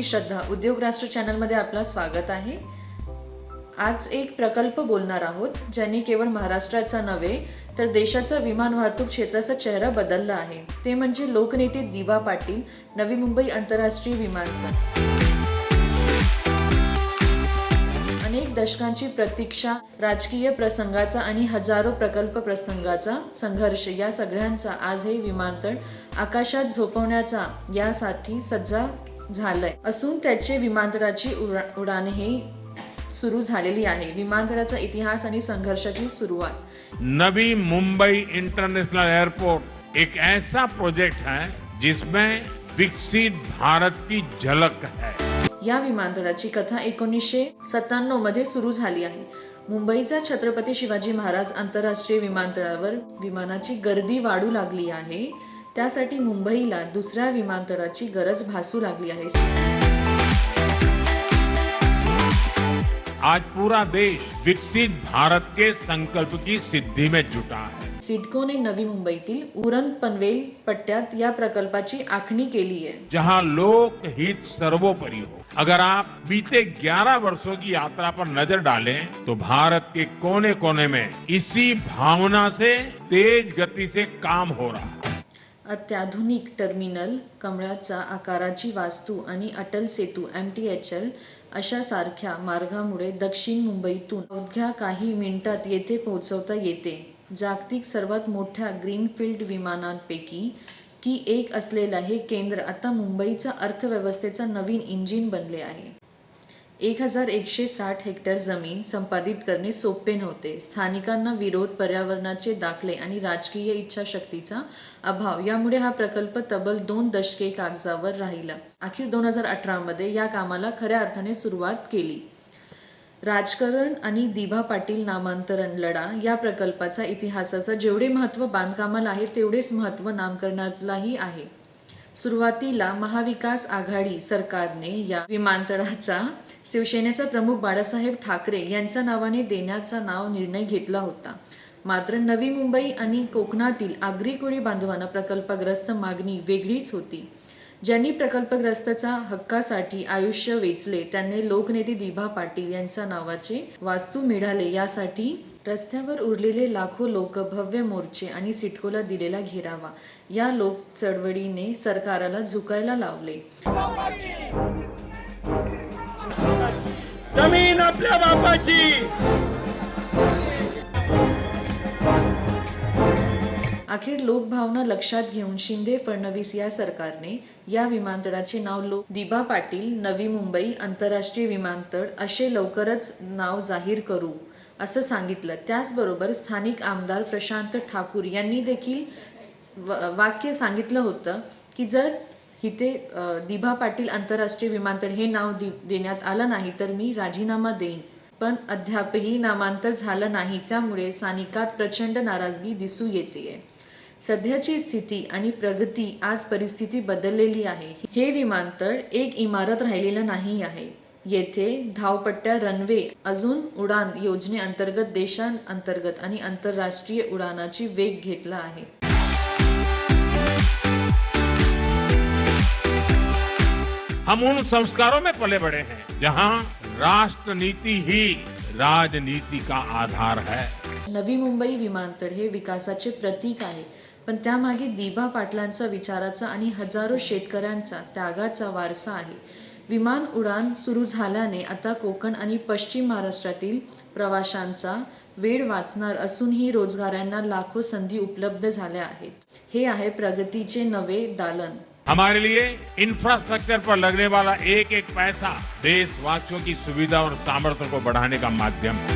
श्रद्धा उद्योग राष्ट्र चॅनलमध्ये आपलं स्वागत आहे। आज एक प्रकल्प बोलणार आहोत ज्यांनी केवळ महाराष्ट्राचा नव्हे तर देशाचा विमान वाहतूक क्षेत्राचा चेहरा बदलला आहे। ते म्हणजे लोकनेते दिबा पाटील नवी मुंबई आंतरराष्ट्रीय विमानतळ। अनेक दशकांची प्रतीक्षा, राजकीय प्रसंगाचा आणि हजारो प्रकल्प प्रसंगाचा संघर्ष या सगळ्यांचा आज हे विमानतळ आकाशात झोपवण्याचा यासाठी सज्जा झालंय असून त्याचे विमानतळाची उडाण ही सुरू झालेली आहे। विमानतळाचा इतिहास आणि संघर्षाची सुरुवात। नवी मुंबई इंटरनेशनल एयरपोर्ट एक ऐसा प्रोजेक्ट है जिसमें विकसित भारत की झलक है। या विमानतळाची कथा 1997 मध्ये सुरू झाली आहे। मुंबईचा छत्रपती शिवाजी महाराज आंतरराष्ट्रीय विमानतळावर विमानाची गर्दी वाढू लागली आहे। त्यासाठी मुंबईला दुसऱ्या विमानतळाची गरज भासू लागली आहे। आज पूरा देश विकसित भारत के संकल्प की सिद्धि में जुटा है। सिडकोने नवी मुंबईतील उरण पनवेल पट्ट्यात या प्रकल्पाची आखणी केली आहे, जहां लोक हित सर्वोपरि हो। अगर आप बीते 11 वर्षों की यात्रा पर नजर डालें तो भारत के कोने कोने में इसी भावना से तेज गति से काम हो रहा है। अत्याधुनिक टर्मिनल, कमळाच्या आकाराची वास्तू आणि अटल सेतू MTHL अशा सारख्या मार्गामुळे दक्षिण मुंबईतून अवघ्या काही मिनिटात येथे पोहोचवता येते। जागतिक सर्वात मोठ्या ग्रीनफील्ड विमानांपैकी की एक असलेला हे केंद्र आता मुंबईच्या अर्थव्यवस्थेचा नवीन इंजिन बनले आहे। 1160 हेक्टर जमीन संपादित करणे सोपे नव्हते। स्थानिकांना विरोध, पर्यावरणाचे दाखले आणि राजकीय इच्छाशक्तीचा अभाव यामुळे हा प्रकल्प तब्बल 2 दशके कागदावर राहिला। अखेर 2018 मध्ये या कामाला खऱ्या अर्थाने सुरुवात केली। राजकारण आणि दिबा पाटील नामांतरण लढा या प्रकल्पाचा इतिहासाचा जेवढे महत्त्व बांधकामाला आहे तेवढेच महत्त्व नामकरणालाही आहे। सुरुवातीला महाविकास आघाडी सरकारने या विमानतळाचा शिवसेनेचा प्रमुख बाळासाहेब ठाकरे यांच्या नावाने देण्याचा निर्णय घेतला होता। मात्र नवी मुंबई आणि कोकणातील आगरी कोळी बांधवांना प्रकल्पग्रस्त मागणी वेगळीच होती। ज्यांनी प्रकल्पग्रस्तच्या हक्कासाठी आयुष्य वेचले त्यांनी लोकनेते दिबा पाटील यांच्या नावाचे वास्तू मिळाले यासाठी रस्त्यावर उरलेले लाखो लोक, भव्य मोर्चे आणि सिडकोला दिलेला घेरावा या लोक चळवळीने सरकारला झुकायला लावले। जमीन आपल्या बापाची। अखेर लोकभावना लक्षात घेऊन शिंदे फडणवीस या सरकारने या विमानतळाचे नाव दिबा पाटील नवी मुंबई आंतरराष्ट्रीय विमानतळ असे लवकरच नाव जाहीर करू असं सांगितलं। त्याचबरोबर स्थानिक आमदार प्रशांत ठाकूर यांनी देखील वाक्य सांगितलं होतं की जर इथे दिबा पाटील आंतरराष्ट्रीय विमानतळ हे नाव देण्यात आलं नाही तर मी राजीनामा देईन। पण अद्यापही नामांतर झालं नाही, त्यामुळे स्थानिकात प्रचंड नाराजगी दिसू येते। सध्याची स्थिती आणि प्रगती आज परिस्थिती बदललेली आहे। हे विमानतळ एक इमारत राहिलेलं नाही आहे। येथे धावपट्ट्या, रनवे अजून उडान योजनेअंतर्गत देशांतर्गत आणि आंतरराष्ट्रीय उडानाची वेग घेतला आहे। हम उन संस्कारों में पले बड़े हैं जहां राष्ट्र नीति ही राजनीति का आधार है। नवी मुंबई विमानतळ हे विकासाचे प्रतीक आहे, पण त्यामागे दिबा पाटलांचा विचाराचा आणि हजारो शेतकऱ्यांचा त्यागाचा वारसा आहे। विमान उडान सुरू झाल्याने आता कोकण आणि पश्चिम महाराष्ट्रातील प्रवाशांचा वेळ वाचणार असूनही रोजगारांना लाखो संधी उपलब्ध झाल्या आहेत। हे आहे प्रगतीचे नवे दालन। हमारे लिए इंफ्रास्ट्रक्चर पर लगने वाला एक एक पैसा देशवासियों की सुविधा और सामर्थ्य को बढ़ाने का माध्यम है।